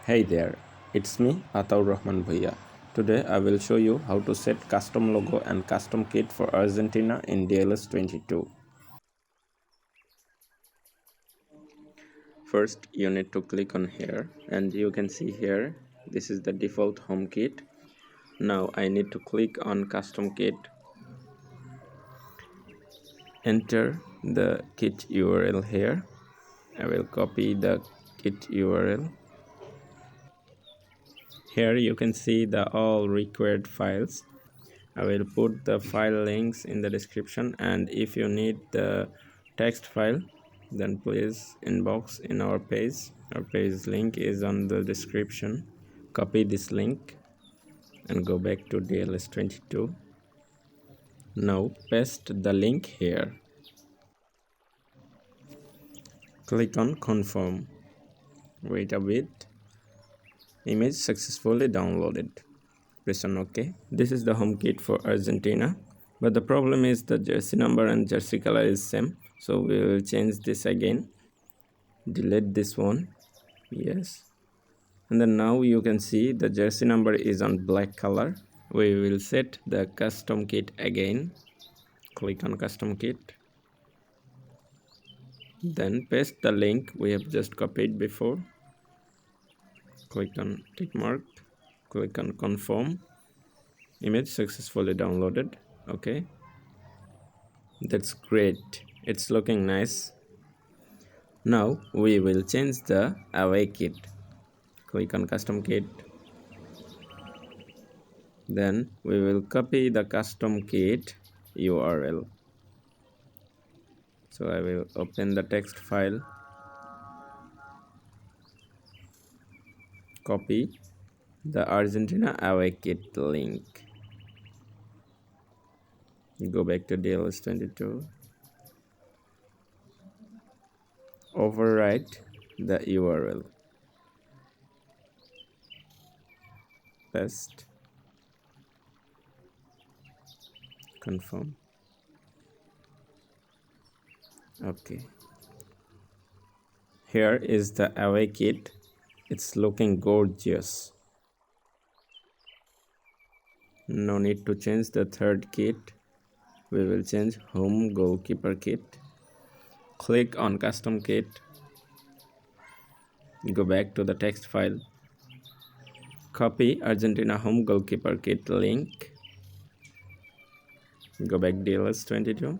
Hey there, it's me Ataur Rahman Bhuiyan. Today I will show you how to set custom logo and custom kit for Argentina in DLS 22. First you need to click on here and you can see here this is the default home kit. Now I need to click on custom kit. Enter the kit URL here. I will copy the kit URL. Here you can see the all required files. I will put the file links in the description, and if you need the text file then please inbox in our page. Our page link is on the description. Copy this link and go back to DLS 22. Now paste the link here. Click on confirm. Wait a bit. Image successfully downloaded. Press on OK. This is the home kit for Argentina, but the problem is the jersey number and jersey color is same, so we will change this again. Delete this one. Yes, and then now you can see the jersey number is on black color. We will set the custom kit again. Click on custom kit, then paste the link we have just copied before. Click on tick mark, click on confirm. Image successfully downloaded. Okay, that's great, it's looking nice. Now we will change the away kit. Click on custom kit, then we will copy the custom kit URL. So I will open the text file, copy the Argentina away kit link, go back to DLS 22, overwrite the URL, paste, confirm. Okay, here is the away kit. It's looking gorgeous. No need to change the third kit. We will change home goalkeeper kit. Click on custom kit, go back to the text file, copy Argentina home goalkeeper kit link, go back DLS 22,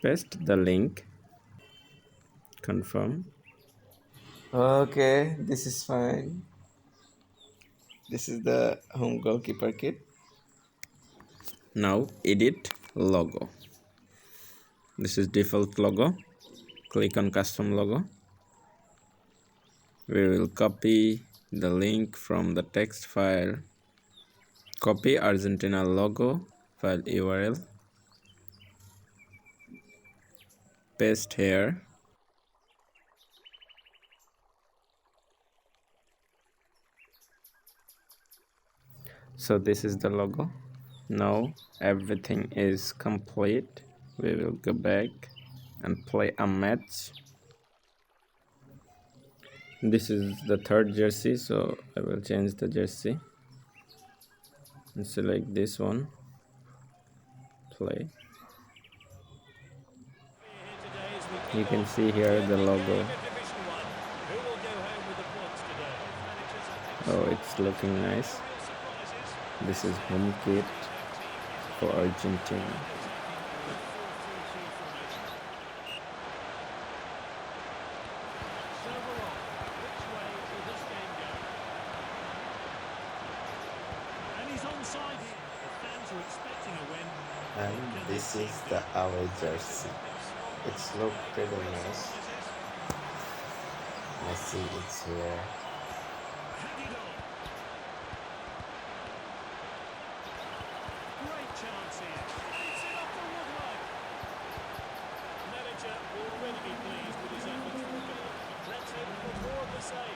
paste the link, confirm. Okay, this is fine. This is the home goalkeeper kit. Now edit logo. This is default logo. Click on custom logo. We will copy the link from the text file. Copy Argentina logo file URL. Paste here. So this is the logo. Now everything is complete. We will go back and play a match. This is the third jersey, so I will change the jersey and select this one, play. You can see here the logo. Oh, it's looking nice. This is home kit for Argentina. And this is the away jersey. It's look pretty nice. I see it's here. Great chance here. It's it off the woodwork. Manager will already be pleased with his efforts for the goal. Let's hope for more of the same.